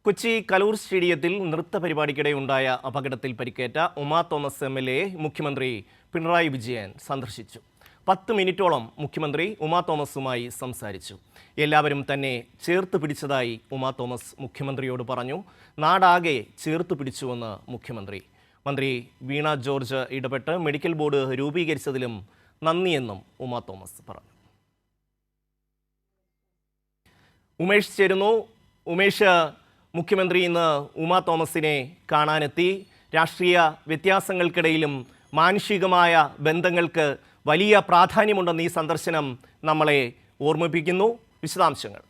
കൊച്ചി കലൂർ സ്റ്റേഡിയത്തിൽ നൃത്ത പരിപാടിക്കിടെയുണ്ടായ അപകടത്തിൽ പരിക്കേറ്റ ഉമാ തോമസ് MLA മുഖ്യമന്ത്രി പിണറായി വിജയൻ സന്ദർശിച്ചു. 10 മിനിറ്റോളം മുഖ്യമന്ത്രി ഉമാ തോമസുമായി സംസാരിച്ചു. എല്ലാവരും തന്നെ ചേർത്ത് പിടിച്ചതായി ഉമാ തോമസ് മുഖ്യമന്ത്രിയോട് പറഞ്ഞു. നാടാകെ ചേർത്ത് പിടിച്ചുവെന്ന് മുഖ്യമന്ത്രി. മന്ത്രി വീണ ജോർജ് ഇടപെട്ട് മെഡിക്കൽ ബോർഡ് രൂപീകരിച്ചതിലും നന്ദിയെന്നും ഉമാ തോമസ് പറഞ്ഞു. ഉമേഷ് ചേരുന്നു. ഉമേഷ്, മുഖ്യമന്ത്രി ഇന്ന് ഉമാ തോമസിനെ കാണാനെത്തി. രാഷ്ട്രീയ വ്യത്യാസങ്ങൾക്കിടയിലും മാനുഷികമായ ബന്ധങ്ങൾക്ക് വലിയ പ്രാധാന്യമുണ്ടെന്ന് ഈ സന്ദർശനം നമ്മളെ ഓർമ്മിപ്പിക്കുന്നു. വിശദാംശങ്ങൾ.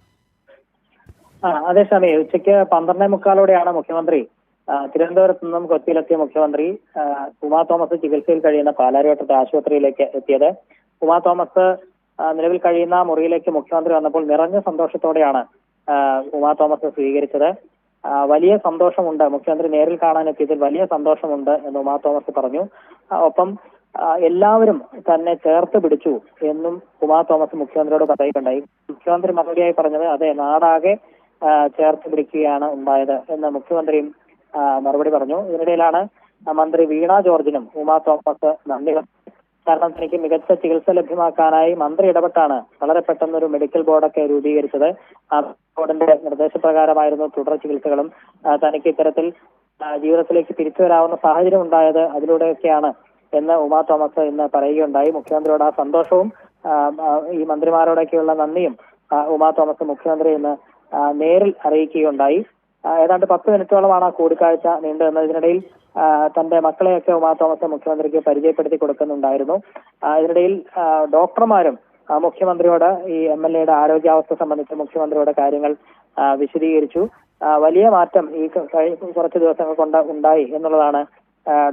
അതെ ഷമി, ഉച്ചയ്ക്ക് 12:45 മുഖ്യമന്ത്രി തിരുവനന്തപുരത്ത് നിന്നും കൊച്ചിയിലെത്തിയ മുഖ്യമന്ത്രി ഉമാ തോമസ് ചികിത്സയിൽ കഴിയുന്ന പാലാരിവട്ടത്തെ ആശുപത്രിയിലേക്ക് എത്തിയത്. ഉമാ തോമസ് നിലവിൽ കഴിയുന്ന മുറിയിലേക്ക് മുഖ്യമന്ത്രി വന്നപ്പോൾ നിറഞ്ഞ സന്തോഷത്തോടെയാണ് ഉമാ തോമസ് സ്വീകരിച്ചത്. വലിയ സന്തോഷമുണ്ട്, മുഖ്യമന്ത്രി നേരിൽ കാണാനെത്തിയതിൽ വലിയ സന്തോഷമുണ്ട് എന്ന് ഉമാ തോമസ് പറഞ്ഞു. ഒപ്പം എല്ലാവരും തന്നെ ചേർത്ത് പിടിച്ചു എന്നും ഉമാ തോമസ് മുഖ്യമന്ത്രിയോട് പറയുകയുണ്ടായി. മുഖ്യമന്ത്രി മറുപടിയായി പറഞ്ഞത് അതെ, നാടാകെ ചേർത്ത് പിടിക്കുകയാണ് ഉണ്ടായത് എന്ന് മുഖ്യമന്ത്രിയും മറുപടി പറഞ്ഞു. ഇതിനിടയിലാണ് മന്ത്രി വീണ ജോർജിനും ഉമാ തോമസ് നന്ദി. കാരണം തനിക്ക് മികച്ച ചികിത്സ ലഭ്യമാക്കാനായി മന്ത്രി ഇടപെട്ടാണ് വളരെ പെട്ടെന്നൊരു മെഡിക്കൽ ബോർഡൊക്കെ രൂപീകരിച്ചത്. ആ ബോർഡിന്റെ നിർദ്ദേശപ്രകാരമായിരുന്നു തുടർ ചികിത്സകളും. തനിക്ക് ഇത്തരത്തിൽ ജീവിതത്തിലേക്ക് തിരിച്ചു വരാവുന്ന സാഹചര്യം ഉണ്ടായത് അതിലൂടെയൊക്കെയാണ് എന്ന് ഉമാ തോമസ് ഇന്ന് പറയുകയുണ്ടായി. മുഖ്യമന്ത്രിയോട് ആ സന്തോഷവും ഈ മന്ത്രിമാരോടൊക്കെയുള്ള നന്ദിയും ഉമാ തോമസ് മുഖ്യമന്ത്രി ഇന്ന് നേരിൽ അറിയിക്കുകയുണ്ടായി. ഏതാണ്ട് 10 മിനിറ്റോളമാണ് ആ കൂടിക്കാഴ്ച നീണ്ടുനിന്നത്. ഇതിനിടയിൽ തന്റെ മക്കളെയൊക്കെ ഉമാ തോമസ് മുഖ്യമന്ത്രിക്ക് പരിചയപ്പെടുത്തി കൊടുക്കുന്നുണ്ടായിരുന്നു. ഇതിനിടയിൽ ഡോക്ടർമാരും മുഖ്യമന്ത്രിയോട് ഈ MLAയുടെ ആരോഗ്യാവസ്ഥ സംബന്ധിച്ച് മുഖ്യമന്ത്രിയോട് കാര്യങ്ങൾ വിശദീകരിച്ചു. വലിയ മാറ്റം ഈ കുറച്ച് ദിവസങ്ങൾ കൊണ്ട് ഉണ്ടായി എന്നുള്ളതാണ്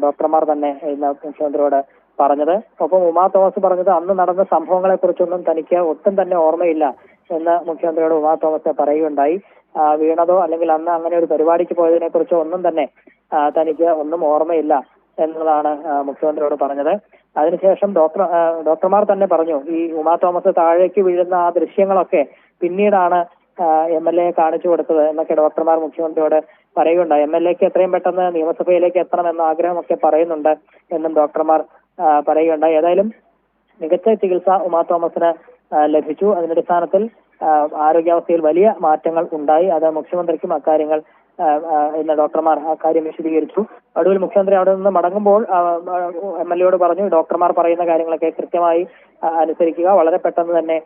ഡോക്ടർമാർ തന്നെ ഇന്ന് മുഖ്യമന്ത്രിയോട് പറഞ്ഞത്. ഒപ്പം ഉമാ തോമസ് പറഞ്ഞത് അന്ന് നടന്ന സംഭവങ്ങളെ കുറിച്ചൊന്നും തനിക്ക് ഒട്ടും തന്നെ ഓർമ്മയില്ല എന്ന് മുഖ്യമന്ത്രിയോട് ഉമാ തോമസ് പറയുകയുണ്ടായി. വീണതോ അല്ലെങ്കിൽ അന്ന് അങ്ങനെ ഒരു പരിപാടിക്ക് പോയതിനെ കുറിച്ചോ ഒന്നും തന്നെ തനിക്ക് ഒന്നും ഓർമ്മയില്ല എന്നുള്ളതാണ് മുഖ്യമന്ത്രിയോട് പറഞ്ഞത്. അതിനുശേഷം ഡോക്ടർമാർ തന്നെ പറഞ്ഞു ഈ ഉമാ തോമസ് താഴേക്ക് വീഴുന്ന ആ ദൃശ്യങ്ങളൊക്കെ പിന്നീടാണ് MLA കാണിച്ചു കൊടുത്തത് എന്നൊക്കെ ഡോക്ടർമാർ മുഖ്യമന്ത്രിയോട് പറയുകയുണ്ടായി. MLAക്ക് എത്രയും പെട്ടെന്ന് നിയമസഭയിലേക്ക് എത്തണമെന്ന ആഗ്രഹമൊക്കെ പറയുന്നുണ്ട് എന്നും ഡോക്ടർമാർ പറയുകയുണ്ടായി. ഏതായാലും മികച്ച ചികിത്സ ഉമാ തോമസിന് ലഭിച്ചു. അതിന്റെ അടിസ്ഥാനത്തിൽ ആരോഗ്യാവസ്ഥയിൽ വലിയ മാറ്റങ്ങൾ ഉണ്ടായി. അത് മുഖ്യമന്ത്രിക്കും അക്കാര്യങ്ങൾ ഇന്ന് ഡോക്ടർമാർ അക്കാര്യം വിശദീകരിച്ചു. ഒടുവിൽ മുഖ്യമന്ത്രി അവിടെ നിന്ന് മടങ്ങുമ്പോൾ MLAയോട് പറഞ്ഞു ഡോക്ടർമാർ പറയുന്ന കാര്യങ്ങളൊക്കെ കൃത്യമായി അനുസരിക്കുക, വളരെ പെട്ടെന്ന് തന്നെ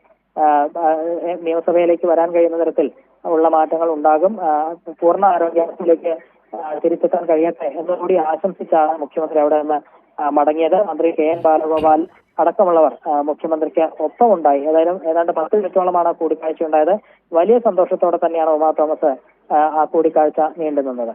നിയമസഭയിലേക്ക് വരാൻ കഴിയുന്ന തരത്തിൽ ഉള്ള മാറ്റങ്ങൾ ഉണ്ടാകും, പൂർണ്ണ ആരോഗ്യാവസ്ഥയിലേക്ക് തിരിച്ചെത്താൻ കഴിയട്ടെ എന്നുകൂടി ആശംസിച്ചാണ് മുഖ്യമന്ത്രി അവിടെ നിന്ന് മടങ്ങിയത്. മന്ത്രി KN ബാലഗോപാൽ അടക്കമുള്ളവർ മുഖ്യമന്ത്രിക്ക് ഒപ്പമുണ്ടായി. ഏതാണ്ട് 10 മിനിറ്റോളമാണ് കൂടിക്കാഴ്ച ഉണ്ടായത്. വലിയ സന്തോഷത്തോടെ തന്നെയാണ് ഉമാ തോമസ് ആ കൂടിക്കാഴ്ച നീണ്ടുനിന്നത്.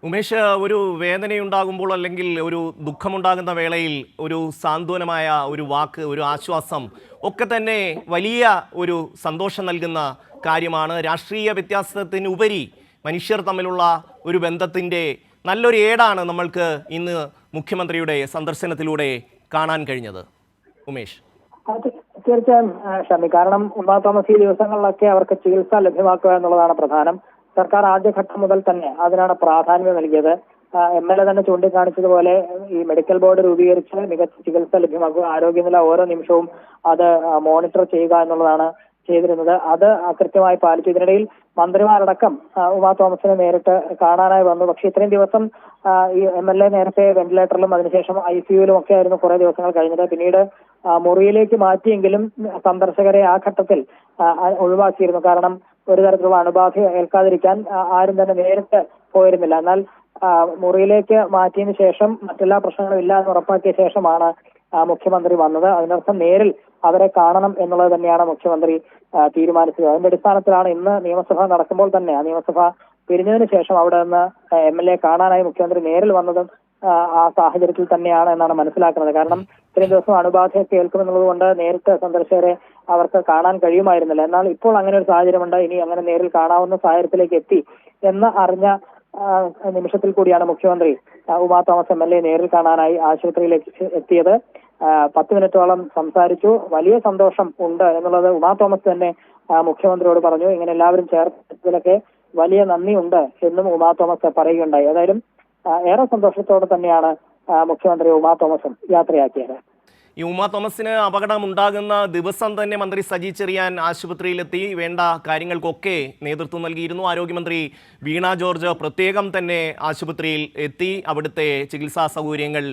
ഉമേഷ്, ഒരു വേദനയുണ്ടാകുമ്പോൾ അല്ലെങ്കിൽ ഒരു ദുഃഖമുണ്ടാകുന്ന വേളയിൽ ഒരു സാന്ത്വനമായ ഒരു വാക്ക്, ഒരു ആശ്വാസം ഒക്കെ തന്നെ വലിയ ഒരു സന്തോഷം നൽകുന്ന കാര്യമാണ്. രാഷ്ട്രീയ വ്യത്യാസത്തിനുപരി മനുഷ്യർ തമ്മിലുള്ള ഒരു ബന്ധത്തിൻ്റെ നല്ലൊരു ഏടാണ് നമ്മൾക്ക് ഇന്ന് മുഖ്യമന്ത്രിയുടെ സന്ദർശനത്തിലൂടെ കാണാൻ കഴിഞ്ഞത്. ഉമേഷ്, തീർച്ചയായും ഷമി, കാരണം ഉമാ തോമസ് ഈ ദിവസങ്ങളിലൊക്കെ അവർക്ക് ചികിത്സ ലഭ്യമാക്കുക എന്നുള്ളതാണ് പ്രധാനം. സർക്കാർ ആദ്യഘട്ടം മുതൽ തന്നെ അതിനാണ് പ്രാധാന്യം നൽകിയത്. MLA തന്നെ ചൂണ്ടിക്കാണിച്ചതുപോലെ ഈ മെഡിക്കൽ ബോർഡ് രൂപീകരിച്ച് മികച്ച ചികിത്സ ലഭ്യമാക്കുക, ആരോഗ്യനില ഓരോ നിമിഷവും അത് മോണിറ്റർ ചെയ്യുക എന്നുള്ളതാണ് ചെയ്തിരുന്നത്. അത് കൃത്യമായി പാലിച്ചു. ഇതിനിടയിൽ മന്ത്രിമാരടക്കം ഉമാ തോമസിനെ നേരിട്ട് കാണാനായി വന്നു. പക്ഷെ ഇത്രയും ദിവസം ഈ MLA നേരത്തെ വെന്റിലേറ്ററിലും അതിനുശേഷം ICUവിലും ഒക്കെ ആയിരുന്നു കുറെ ദിവസങ്ങൾ കഴിഞ്ഞത്. പിന്നീട് മുറിയിലേക്ക് മാറ്റിയെങ്കിലും സന്ദർശകരെ ആ ഘട്ടത്തിൽ ഒഴിവാക്കിയിരുന്നു. കാരണം ഒരു തരത്തിലുള്ള അണുബാധ ഏൽക്കാതിരിക്കാൻ ആരും തന്നെ നേരിട്ട് പോയിരുന്നില്ല. എന്നാൽ മുറിയിലേക്ക് മാറ്റിയതിനു ശേഷം മറ്റെല്ലാ പ്രശ്നങ്ങളും ഇല്ല എന്ന് ഉറപ്പാക്കിയ ശേഷമാണ് മുഖ്യമന്ത്രി വന്നത്. അതിനർത്ഥം നേരിൽ അവരെ കാണണം എന്നുള്ളത് തന്നെയാണ് മുഖ്യമന്ത്രി തീരുമാനിച്ചത്. അതിന്റെ അടിസ്ഥാനത്തിലാണ് ഇന്ന് നിയമസഭ നടക്കുമ്പോൾ തന്നെ ആ നിയമസഭ പിരിഞ്ഞതിന് ശേഷം അവിടെ നിന്ന് MLA കാണാനായി മുഖ്യമന്ത്രി നേരിൽ വന്നതും ആ സാഹചര്യത്തിൽ തന്നെയാണ് എന്നാണ് മനസ്സിലാക്കുന്നത്. കാരണം ഇത്രയും ദിവസം അണുബാധയൊക്കെ ഏൽക്കുമെന്നുള്ളത് കൊണ്ട് നേരിട്ട് സന്ദർശകരെ അവർക്ക് കാണാൻ കഴിയുമായിരുന്നില്ല. എന്നാൽ ഇപ്പോൾ അങ്ങനെ ഒരു സാഹചര്യമുണ്ട്. ഇനി അങ്ങനെ നേരിൽ കാണാവുന്ന സാഹചര്യത്തിലേക്ക് എത്തി എന്ന് അറിഞ്ഞ നിമിഷത്തിൽ കൂടിയാണ് മുഖ്യമന്ത്രി ഉമാ തോമസ് MLA നേരിൽ കാണാനായി ആശുപത്രിയിലേക്ക് എത്തിയത്. 10 മിനിറ്റോളം സംസാരിച്ചു. വലിയ സന്തോഷം ഉണ്ട് എന്നുള്ളത് ഉമാ തോമസ് തന്നെ മുഖ്യമന്ത്രിയോട് പറഞ്ഞു. ഇങ്ങനെ എല്ലാവരും ചേർത്തതിലൊക്കെ വലിയ നന്ദിയുണ്ട് എന്നും ഉമാ തോമസ് പറയുകയുണ്ടായി. ഏതായാലും ഏറെ സന്തോഷത്തോടെ തന്നെയാണ് മുഖ്യമന്ത്രി ഉമാ തോമസും യാത്രയാക്കിയത്. ഈ ഉമാ തോമസിന് അപകടം ഉണ്ടാകുന്ന ദിവസം തന്നെ മന്ത്രി സജി ചെറിയാൻ ആശുപത്രിയിലെത്തി വേണ്ട കാര്യങ്ങൾക്കൊക്കെ നേതൃത്വം നൽകിയിരുന്നു. ആരോഗ്യമന്ത്രി വീണ ജോർജ് പ്രത്യേകം തന്നെ ആശുപത്രിയിൽ എത്തി അവിടുത്തെ ചികിത്സാ സൗകര്യങ്ങൾ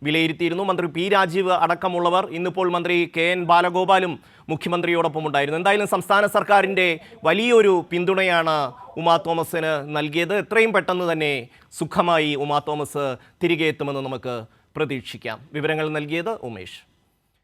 വിലയിരുത്തിയിരുന്നു. മന്ത്രി പി രാജീവ് അടക്കമുള്ളവർ, ഇന്നിപ്പോൾ മന്ത്രി KN ബാലഗോപാലും മുഖ്യമന്ത്രിയോടൊപ്പം ഉണ്ടായിരുന്നു. എന്തായാലും സംസ്ഥാന സർക്കാരിൻ്റെ വലിയൊരു പിന്തുണയാണ് ഉമാ തോമസിന് നൽകിയത്. എത്രയും പെട്ടെന്ന് തന്നെ സുഖമായി ഉമാ തോമസ് തിരികെ എത്തുമെന്ന് നമുക്ക് പ്രതീക്ഷിക്കാം. വിവരങ്ങൾ നൽകിയത് ഉമേഷ്.